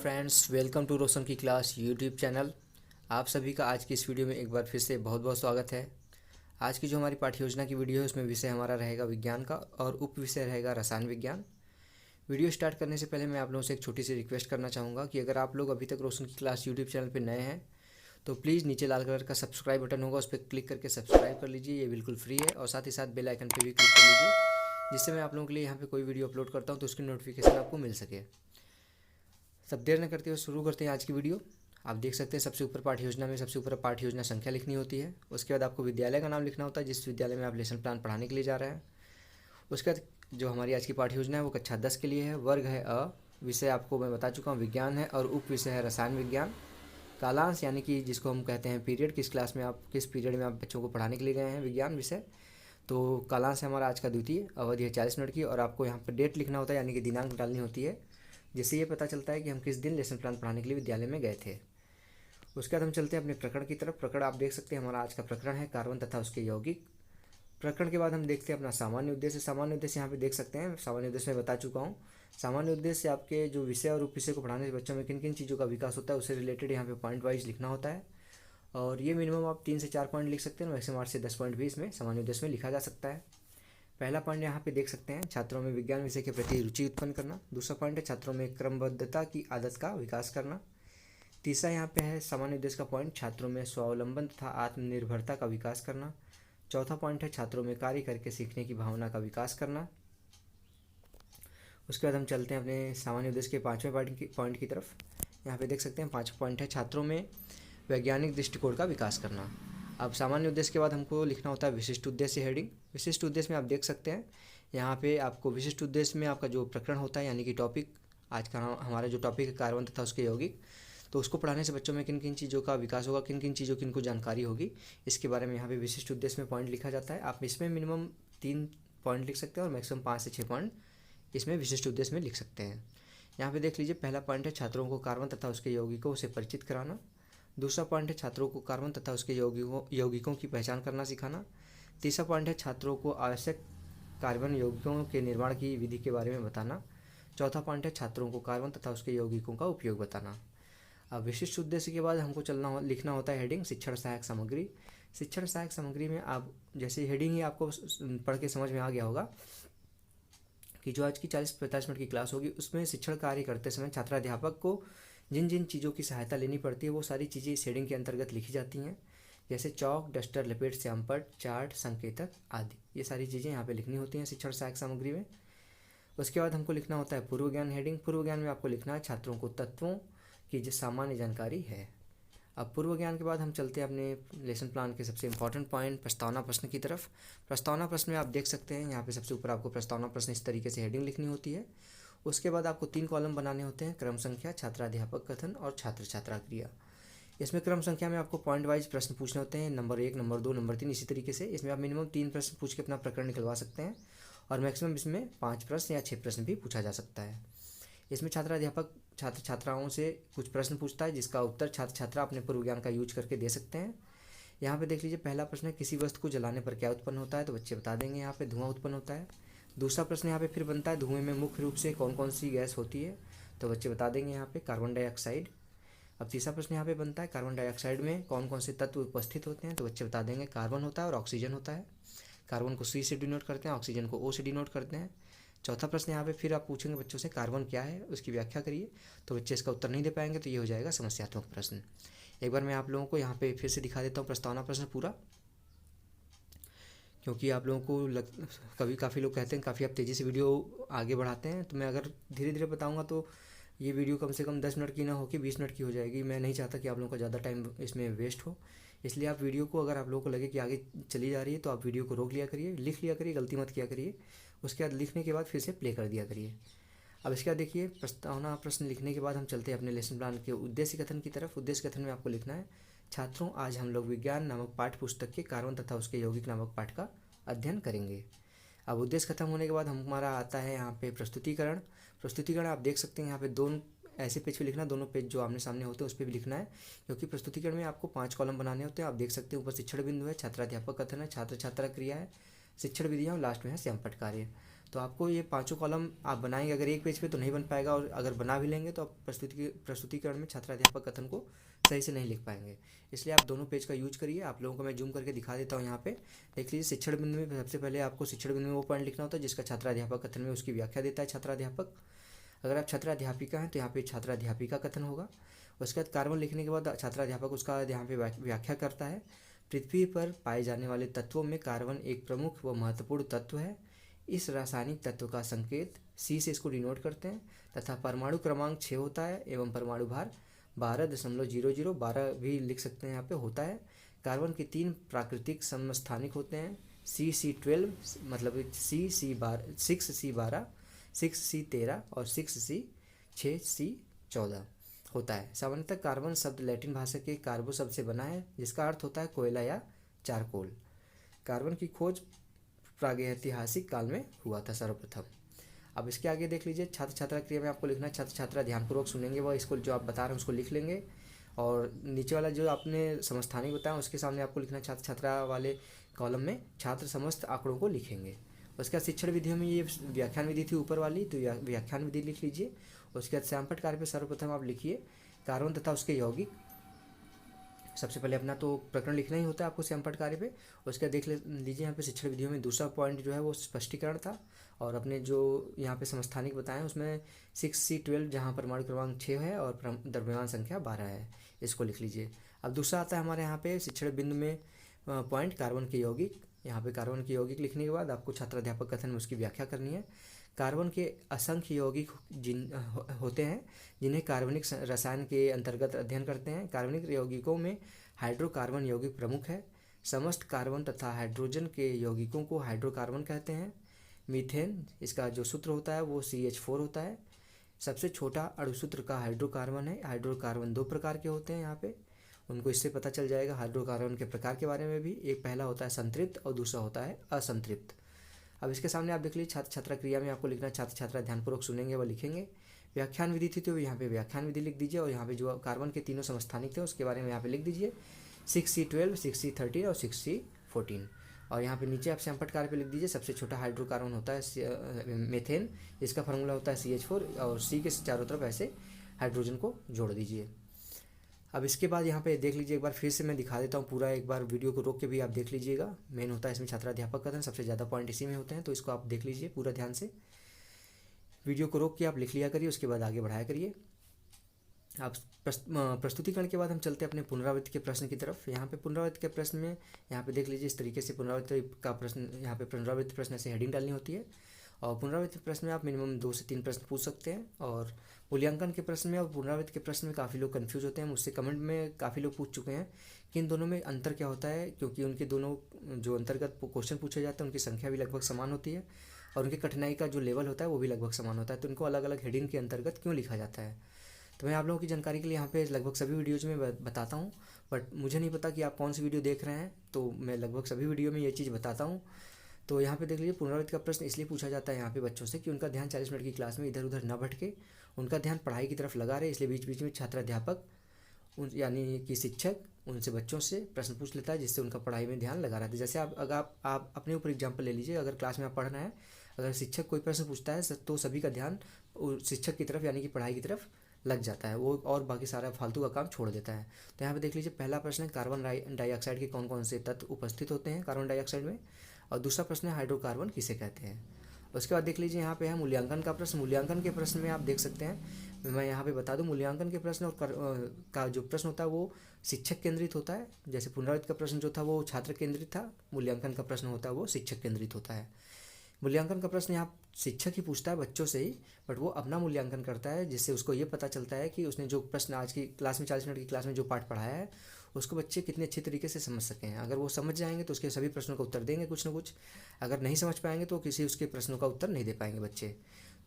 Friends, welcome to रोशन की class YouTube channel. आप सभी का आज की इस वीडियो में एक बार फिर से बहुत बहुत स्वागत है। आज की जो हमारी पाठ्य योजना की वीडियो है उसमें विषय हमारा रहेगा विज्ञान का और उप विषय रहेगा रसायन विज्ञान। वीडियो स्टार्ट करने से पहले मैं आप लोगों से एक छोटी सी रिक्वेस्ट करना चाहूँगा कि अगर आप लोग अभी तक रोशन की क्लास यूट्यूब चैनल पर नए हैं तो प्लीज़ नीचे लाल कलर का सब्सक्राइब बटन होगा, उस पर क्लिक करके सब्सक्राइब कर लीजिए। ये बिल्कुल फ्री है और साथ ही साथ बेल आइकन पर भी क्लिक कर लीजिए, जिससे मैं आप लोगों के लिए यहाँ पे कोई वीडियो अपलोड करता हूँ तो उसकी नोटिफिकेशन आपको मिल सके। सब देर न करते हुए शुरू करते हैं आज की वीडियो। आप देख सकते हैं सबसे ऊपर पाठ्य योजना में सबसे ऊपर पाठ्य योजना संख्या लिखनी होती है। उसके बाद आपको विद्यालय का नाम लिखना होता है जिस विद्यालय में आप लेसन प्लान पढ़ाने के लिए जा रहे हैं। उसके बाद जो हमारी आज की पाठ्य योजना है वो कक्षा 10 के लिए है। वर्ग है अ, विषय आपको मैं बता चुका हूँ विज्ञान है और उप विषय है रसायन विज्ञान। कालांश यानी कि जिसको हम कहते हैं पीरियड, किस क्लास में आप किस पीरियड में आप बच्चों को पढ़ाने के लिए गए हैं विज्ञान विषय। तो कालांश है हमारा आज का द्वितीय, अवधि है 40 मिनट की और आपको यहाँ पर डेट लिखना होता है यानी कि दिनांक डालनी होती है, जिससे ये पता चलता है कि हम किस दिन लेसन प्लान पढ़ाने के लिए विद्यालय में गए थे। उसके बाद हम चलते हैं अपने प्रकरण की तरफ। प्रकरण आप देख सकते हैं हमारा आज का प्रकरण है कार्बन तथा उसके यौगिक। प्रकरण के बाद हम देखते हैं अपना सामान्य उद्देश्य। सामान्य उद्देश्य यहाँ पे देख सकते हैं, सामान्य उद्देश्य मैं बता चुका हूँ। सामान्य उद्देश्य आपके जो विषय और उप विषय को पढ़ाने से बच्चों में किन किन चीज़ों का विकास होता है उससे रिलेटेड यहाँ पे पॉइंट वाइज लिखना होता है। और ये मिनिमम आप 3 से 4 पॉइंट लिख सकते हैं, मैक्सिमम 8 से 10 पॉइंट भी इसमें सामान्य उद्देश्य में लिखा जा सकता है। पहला पॉइंट यहाँ पे देख सकते हैं छात्रों में विज्ञान विषय के प्रति रुचि उत्पन्न करना। दूसरा पॉइंट है छात्रों में क्रमबद्धता की आदत का विकास करना। तीसरा यहाँ पे है सामान्य उद्देश्य का पॉइंट छात्रों में स्वावलंबन तथा आत्मनिर्भरता का विकास करना। चौथा पॉइंट है छात्रों में कार्य करके सीखने की भावना का विकास करना। उसके बाद हम चलते हैं अपने सामान्य उद्देश्य के 5वें पॉइंट की तरफ। यहाँ पे देख सकते हैं 5वां पॉइंट है छात्रों में वैज्ञानिक दृष्टिकोण का विकास करना। अब सामान्य उद्देश्य के बाद हमको लिखना होता है विशिष्ट उद्देश्य हेडिंग। विशिष्ट उद्देश्य में आप देख सकते हैं यहाँ पे आपको विशिष्ट उद्देश्य में आपका जो प्रकरण होता है यानी कि टॉपिक, आज का हमारा जो टॉपिक है कार्बन तथा उसके यौगिक, तो उसको पढ़ाने से बच्चों में किन किन चीज़ों का विकास होगा, किन किन चीज़ों की इनको जानकारी होगी, इसके बारे में यहाँ पे विशिष्ट उद्देश्य में पॉइंट लिखा जाता है। आप इसमें मिनिमम 3 पॉइंट लिख सकते हैं और मैक्सिमम 5 से 6 पॉइंट इसमें विशिष्ट उद्देश्य में लिख सकते हैं। यहाँ पे देख लीजिए, पहला पॉइंट है छात्रों को कार्बन तथा उसके यौगिकों से परिचित कराना। दूसरा पॉइंट है छात्रों को कार्बन तथा उसके यौगिकों की पहचान करना सिखाना। तीसरा पॉइंट है छात्रों को आवश्यक कार्बन यौगिकों के निर्माण की विधि के बारे में बताना। चौथा पॉइंट है छात्रों को कार्बन तथा उसके यौगिकों का उपयोग बताना। अब विशिष्ट उद्देश्य के बाद हमको लिखना होता है हेडिंग शिक्षण सहायक सामग्री। शिक्षण सहायक सामग्री में आप जैसे हेडिंग ही आपको पढ़ के समझ में आ गया होगा कि जो आज की 40-45 मिनट की क्लास होगी उसमें शिक्षण कार्य करते समय छात्राध्यापक को जिन जिन चीज़ों की सहायता लेनी पड़ती है वो सारी चीज़ें इस हेडिंग के अंतर्गत लिखी जाती हैं, जैसे चौक, डस्टर, लपेट, श्यामपट्ट, चार्ट, संकेतक आदि। ये सारी चीज़ें यहाँ पे लिखनी होती हैं शिक्षण सहायक सामग्री में। उसके बाद हमको लिखना होता है पूर्व ज्ञान हेडिंग। पूर्व ज्ञान में आपको लिखना है छात्रों को तत्वों की जो सामान्य जानकारी है। अब पूर्व ज्ञान के बाद हम चलते हैं अपने लेसन प्लान के सबसे इंपॉर्टेंट पॉइंट प्रस्तावना प्रश्न की तरफ। प्रस्तावना प्रश्न में आप देख सकते हैं यहाँ पे सबसे ऊपर आपको प्रस्तावना प्रश्न इस तरीके से हेडिंग लिखनी होती है। उसके बाद आपको 3 कॉलम बनाने होते हैं, क्रम संख्या, छात्राध्यापक कथन और छात्र छात्रा क्रिया। इसमें क्रम संख्या में आपको पॉइंट वाइज प्रश्न पूछने होते हैं, नंबर 1, नंबर 2, नंबर 3, इसी तरीके से। इसमें आप मिनिमम 3 प्रश्न पूछ के अपना प्रकरण निकलवा सकते हैं और मैक्सिमम इसमें 5 प्रश्न या 6 प्रश्न भी पूछा जा सकता है। इसमें छात्राध्यापक छात्र छात्राओं से कुछ प्रश्न पूछता है जिसका उत्तर छात्र छात्रा अपने पूर्व ज्ञान का यूज करके दे सकते हैं। यहाँ पे देख लीजिए, पहला प्रश्न है किसी वस्तु को जलाने पर क्या उत्पन्न होता है, तो बच्चे बता देंगे यहाँ पे धुआं उत्पन्न होता है। दूसरा प्रश्न यहाँ पे फिर बनता है धुएं में मुख्य रूप से कौन कौन सी गैस होती है, तो बच्चे बता देंगे यहाँ पे कार्बन डाइऑक्साइड। अब तीसरा प्रश्न यहाँ पे बनता है कार्बन डाइऑक्साइड में कौन कौन से तत्व उपस्थित होते हैं, तो बच्चे बता देंगे कार्बन होता है और ऑक्सीजन होता है। कार्बन को C से डिनोट करते हैं, ऑक्सीजन को O से डिनोट करते हैं। चौथा प्रश्न यहाँ पे फिर आप पूछेंगे बच्चों से कार्बन क्या है उसकी व्याख्या करिए, तो बच्चे इसका उत्तर नहीं दे पाएंगे, तो ये हो जाएगा समस्यात्मक प्रश्न। एक बार मैं आप लोगों को यहाँ पे फिर से दिखा देता हूँ प्रस्तावना प्रश्न पूरा, क्योंकि आप लोगों को कभी काफ़ी लोग कहते हैं काफ़ी आप तेज़ी से वीडियो आगे बढ़ाते हैं, तो मैं अगर धीरे धीरे बताऊँगा तो ये वीडियो कम से कम 10 मिनट की ना हो कि 20 मिनट की हो जाएगी। मैं नहीं चाहता कि आप लोगों का ज़्यादा टाइम इसमें वेस्ट हो, इसलिए आप वीडियो को, अगर आप लोगों को लगे कि आगे चली जा रही है तो आप वीडियो को रोक लिया करिए, लिख लिया करिए, गलती मत किया करिए। उसके बाद लिखने के बाद फिर से प्ले कर दिया करिए। अब इसके बाद देखिए, प्रस्तावना प्रश्न लिखने के बाद हम चलते हैं अपने लेसन प्लान के उद्देश्य कथन की तरफ। उद्देश्य कथन में आपको लिखना है छात्रों, आज हम लोग विज्ञान नामक पाठ्य पुस्तक के कार्बन तथा उसके यौगिक नामक पाठ का अध्ययन करेंगे। अब उद्देश्य खत्म होने के बाद हमारा आता है यहाँ पे प्रस्तुतिकरण। प्रस्तुतिकरण आप देख सकते हैं यहाँ पे 2 ऐसे पेज पे लिखना, दोनों पेज जो आमने सामने होते हैं उस पर भी लिखना है, क्योंकि प्रस्तुतिकरण में आपको 5 कॉलम बनाने होते हैं। आप देख सकते हैं ऊपर शिक्षण बिंदु है, छात्राध्यापक कथन है, छात्र छात्रा क्रिया है, शिक्षण विधियाँ और लास्ट में है श्यामपट्ट कार्य। तो आपको ये पांचों कॉलम आप बनाएंगे, अगर एक पेज पे तो नहीं बन पाएगा, और अगर बना भी लेंगे तो आप प्रस्तुतिकरण में छात्राध्यापक कथन को सही से नहीं लिख पाएंगे। इसलिए आप दोनों पेज का यूज करिए। आप लोगों को मैं जूम करके दिखा देता हूँ। यहाँ पे देख लीजिए, शिक्षण बिंदु में सबसे पहले आपको शिक्षण बिंदु में वो पॉइंट लिखना होता है जिसका छात्राध्यापक कथन में उसकी व्याख्या देता है छात्राध्यापक। अगर आप छात्राध्यापिका हैं तो यहाँ पे छात्राध्यापिका कथन होगा। उसके बाद कार्बन लिखने के बाद छात्राध्यापक उसका यहाँ पे व्याख्या करता है। पृथ्वी पर पाए जाने वाले तत्वों में कार्बन एक प्रमुख व महत्वपूर्ण तत्व है। इस रासायनिक तत्व का संकेत C से इसको डिनोट करते हैं, तथा परमाणु क्रमांक 6 होता है एवं परमाणु भार 12.0012 भी लिख सकते हैं यहाँ पे होता है। कार्बन के 3 प्राकृतिक समस्थानिक होते हैं, C12 मतलब 6C12, 6C13 और 6C14 होता है। सामान्यतः कार्बन शब्द लैटिन भाषा के कार्बो शब्द से बना है जिसका अर्थ होता है कोयला या चारकोल। कार्बन की खोज प्रागैतिहासिक काल में हुआ था सर्वप्रथम। अब इसके आगे देख लीजिए, छात्र छात्रा क्रिया में आपको लिखना है, छात्र छात्रा ध्यानपूर्वक सुनेंगे व इसको जो आप बता रहे हैं उसको लिख लेंगे, और नीचे वाला जो आपने समस्थानिक बताया उसके सामने आपको लिखना है छात्र छात्रा वाले कॉलम में छात्र समस्त आंकड़ों को लिखेंगे। उसके बाद शिक्षण विधियों में ये व्याख्यान विधि थी ऊपर वाली, तो व्याख्यान विधि लिख लीजिए। उसके बाद श्यामपट्ट कार्य पे सर्वप्रथम आप लिखिए कार्बन तथा उसके यौगिक। सबसे पहले अपना तो प्रकरण लिखना ही होता है आपको श्यामपट्ट कार्य पे। उसके बाद देख लीजिए यहाँ पे शिक्षण विधियों में दूसरा पॉइंट जो है वो स्पष्टीकरण था, और अपने जो यहाँ पे समस्थानिक बताएं उसमें 6C12 जहाँ परमाणु क्रमांक 6 है और द्रव्यमान संख्या 12 है, इसको लिख लीजिए। अब दूसरा आता है हमारे यहाँ पे शिक्षण बिंदु में पॉइंट कार्बन के यौगिक। यहाँ पे कार्बन के यौगिक लिखने के बाद आपको छात्राध्यापक कथन में उसकी व्याख्या करनी है। कार्बन के असंख्य यौगिक होते हैं जिन्हें कार्बनिक रसायन के अंतर्गत अध्ययन करते हैं। कार्बनिक यौगिकों में हाइड्रोकार्बन यौगिक प्रमुख है। समस्त कार्बन तथा हाइड्रोजन के यौगिकों को हाइड्रोकार्बन कहते हैं। मीथेन, इसका जो सूत्र होता है वो CH4 होता है। सबसे छोटा अणुसूत्र का हाइड्रोकार्बन है। हाइड्रोकार्बन 2 प्रकार के होते हैं यहाँ पे, उनको इससे पता चल जाएगा हाइड्रोकार्बन के प्रकार के बारे में भी। एक पहला होता है संतृप्त और दूसरा होता है असंतृप्त। अब इसके सामने आप देख लीजिए, छात्र छात्रा क्रिया में आपको लिखना, छात्र छात्रा ध्यानपूर्वक सुनेंगे व लिखेंगे। व्याख्यान विधि थी तो यहाँ पे व्याख्यान विधि लिख दीजिए, और यहाँ पे जो कार्बन के तीनों समस्थानिक थे उसके बारे में यहाँ पे लिख दीजिए 6C12, 6C13 और 6C14। और यहाँ पे नीचे आप श्यामपट्ट कार्य पे लिख दीजिए सबसे छोटा हाइड्रोकार्बन होता है मेथेन, इसका फार्मूला होता है CH4, और C के चारों तरफ ऐसे हाइड्रोजन को जोड़ दीजिए। अब इसके बाद यहाँ पे देख लीजिए, एक बार फिर से मैं दिखा देता हूँ पूरा, एक बार वीडियो को रोक के भी आप देख लीजिएगा। मेन होता है इसमें छात्राध्यापक कथन, सबसे ज़्यादा पॉइंट इसी में होते हैं, तो इसको आप देख लीजिए पूरा ध्यान से। वीडियो को रोक के आप लिख लिया करिए, उसके बाद आगे बढ़ाया करिए। आप प्रस्तुतिकरण के बाद हम चलते हैं अपने पुनरावृत्ति के प्रश्न की तरफ। यहाँ पे पुनरावृत्ति के प्रश्न में यहाँ पे देख लीजिए इस तरीके से पुनरावृत्ति का प्रश्न, यहाँ पे पुनरावृत्ति प्रश्न से हेडिंग डालनी होती है, और पुनरावृत्ति प्रश्न में आप मिनिमम 2 से 3 प्रश्न पूछ सकते हैं। और मूल्यांकन के प्रश्न में और पुनरावृत्ति के प्रश्न में काफ़ी लोग कंफ्यूज होते हैं, मुझसे कमेंट में काफ़ी लोग पूछ चुके हैं कि इन दोनों में अंतर क्या होता है, क्योंकि उनके दोनों जो अंतर्गत क्वेश्चन पूछे जाते हैं उनकी संख्या भी लगभग समान होती है, और उनकी कठिनाई का जो लेवल होता है वो भी लगभग समान होता है, तो उनको अलग अलग हेडिंग के अंतर्गत क्यों लिखा जाता है। तो मैं आप लोगों की जानकारी के लिए यहाँ पे लगभग सभी वीडियोज़ में बताता हूँ, बट मुझे नहीं पता कि आप कौन सी वीडियो देख रहे हैं, तो मैं लगभग सभी वीडियो में ये चीज़ बताता हूँ। तो यहाँ पे देख लीजिए, पुनरावृत्ति का प्रश्न इसलिए पूछा जाता है यहाँ पे बच्चों से कि उनका ध्यान 40 मिनट की क्लास में इधर उधर न भटके, उनका ध्यान पढ़ाई की तरफ लगा रहे, इसलिए बीच बीच में छात्राध्यापक यानी कि शिक्षक उनसे बच्चों से प्रश्न पूछ लेता है, जिससे उनका पढ़ाई में ध्यान लगा रहता है। जैसे अगर आप अपने ऊपर एग्जाम्पल ले लीजिए, अगर क्लास में आप पढ़ रहे हैं, अगर शिक्षक कोई प्रश्न पूछता है तो सभी का ध्यान शिक्षक की तरफ यानी कि पढ़ाई की तरफ लग जाता है, वो और बाकी सारा फालतू का काम छोड़ देता है। तो यहाँ पे देख लीजिए, पहला प्रश्न है कार्बन डाइऑक्साइड के कौन कौन से तत्व उपस्थित होते हैं कार्बन डाइऑक्साइड में, और दूसरा प्रश्न है हाइड्रोकार्बन किसे कहते हैं। उसके बाद देख लीजिए, यहाँ पे है मूल्यांकन का प्रश्न। मूल्यांकन के प्रश्न में आप देख सकते हैं, मैं यहाँ पे बता दूं, मूल्यांकन के प्रश्न और का जो प्रश्न होता है वो शिक्षक केंद्रित होता है। जैसे पुनरावृत्ति का प्रश्न जो था वो छात्र केंद्रित था, मूल्यांकन का प्रश्न होता है वो शिक्षक केंद्रित होता है। मूल्यांकन का प्रश्न यहाँ शिक्षक ही पूछता है बच्चों से ही, बट वो अपना मूल्यांकन करता है, जिससे उसको ये पता चलता है कि उसने जो प्रश्न आज की क्लास में 40 मिनट की क्लास में जो पाठ पढ़ाया है उसको बच्चे कितने अच्छे तरीके से समझ सकें हैं। अगर वो समझ जाएंगे तो उसके सभी प्रश्नों का उत्तर देंगे कुछ ना कुछ, अगर नहीं समझ पाएंगे तो किसी उसके प्रश्नों का उत्तर नहीं दे पाएंगे बच्चे।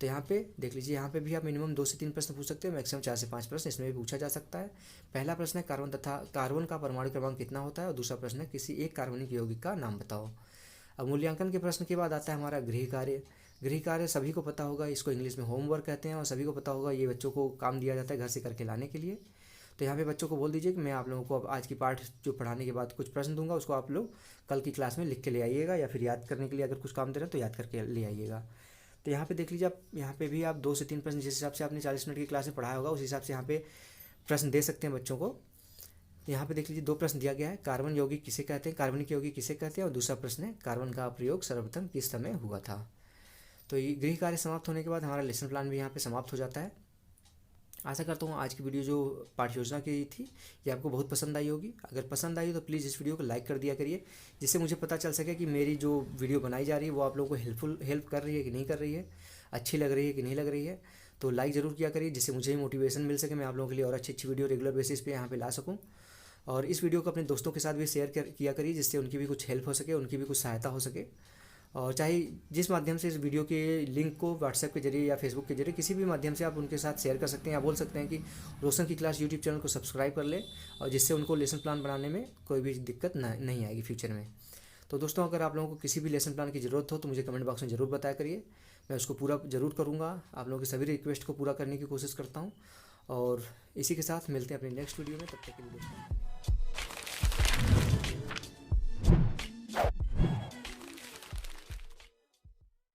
तो यहाँ पे देख लीजिए, यहाँ पे भी आप मिनिमम 2 से 3 प्रश्न पूछ सकते हैं, मैक्सिमम 4 से 5 प्रश्न इसमें भी पूछा जा सकता है। पहला प्रश्न है कार्बन का परमाणु क्रमांक कितना होता है, और दूसरा प्रश्न है किसी एक कार्बनिक यौगिक का नाम बताओ। अब मूल्यांकन के प्रश्न के बाद आता है हमारा गृह कार्य। गृह कार्य सभी को पता होगा, इसको इंग्लिश में होमवर्क कहते हैं, और सभी को पता होगा ये बच्चों को काम दिया जाता है घर से करके लाने के लिए। तो यहाँ पे बच्चों को बोल दीजिए कि मैं आप लोगों को अब आज की पाठ जो पढ़ाने के बाद कुछ प्रश्न दूंगा, उसको आप लोग कल की क्लास में लिख के ले आइएगा, या फिर याद करने के लिए अगर कुछ काम दे रहे हैं तो याद करके ले आइएगा। तो यहाँ पे देख लीजिए, आप यहाँ पे भी आप 2 से 3 प्रश्न जिस हिसाब से आपने 40 मिनट की क्लास में पढ़ाया होगा उस हिसाब से यहाँ पे प्रश्न दे सकते हैं बच्चों को। यहाँ पे देख लीजिए 2 प्रश्न दिया गया है, कार्बन यौगिक किसे कहते हैं, कार्बनिक यौगिक किसे कहते हैं, और दूसरा प्रश्न है कार्बन का प्रयोग सर्वप्रथम किस समय हुआ था। तो ये गृह कार्य समाप्त होने के बाद हमारा लेसन प्लान भी यहाँ पे समाप्त हो जाता है। आशा करता हूँ आज की वीडियो जो पाठ्य योजना की थी ये आपको बहुत पसंद आई होगी। अगर पसंद आई हो तो प्लीज़ इस वीडियो को लाइक कर दिया करिए, जिससे मुझे पता चल सके कि मेरी जो वीडियो बनाई जा रही है वो आप लोगों को हेल्प कर रही है कि नहीं कर रही है, अच्छी लग रही है कि नहीं लग रही है। तो लाइक ज़रूर किया करिए, जिससे मुझे ही मोटिवेशन मिल सके, मैं आप लोगों के लिए और अच्छी वीडियो रेगुलर बेसिस पे यहाँ पे ला सकूँ। और इस वीडियो को अपने दोस्तों के साथ भी शेयर किया करिए, जिससे उनकी भी कुछ हेल्प हो सके, उनकी भी कुछ सहायता हो सके। और चाहे जिस माध्यम से इस वीडियो के लिंक को व्हाट्सएप के जरिए या फेसबुक के जरिए किसी भी माध्यम से आप उनके साथ शेयर कर सकते हैं, या बोल सकते हैं कि रोशन की क्लास यूट्यूब चैनल को सब्सक्राइब कर ले, और जिससे उनको लेसन प्लान बनाने में कोई भी दिक्कत नहीं आएगी फ्यूचर में। तो दोस्तों, अगर आप लोगों को किसी भी लेसन प्लान की ज़रूरत हो तो मुझे कमेंट बॉक्स में ज़रूर बताया करिए, मैं उसको पूरा ज़रूर करूँगा। आप लोगों की सभी रिक्वेस्ट को पूरा करने की कोशिश करता हूँ। और इसी के साथ मिलते हैं अपने नेक्स्ट वीडियो में, तब तक के लिए दोस्तों।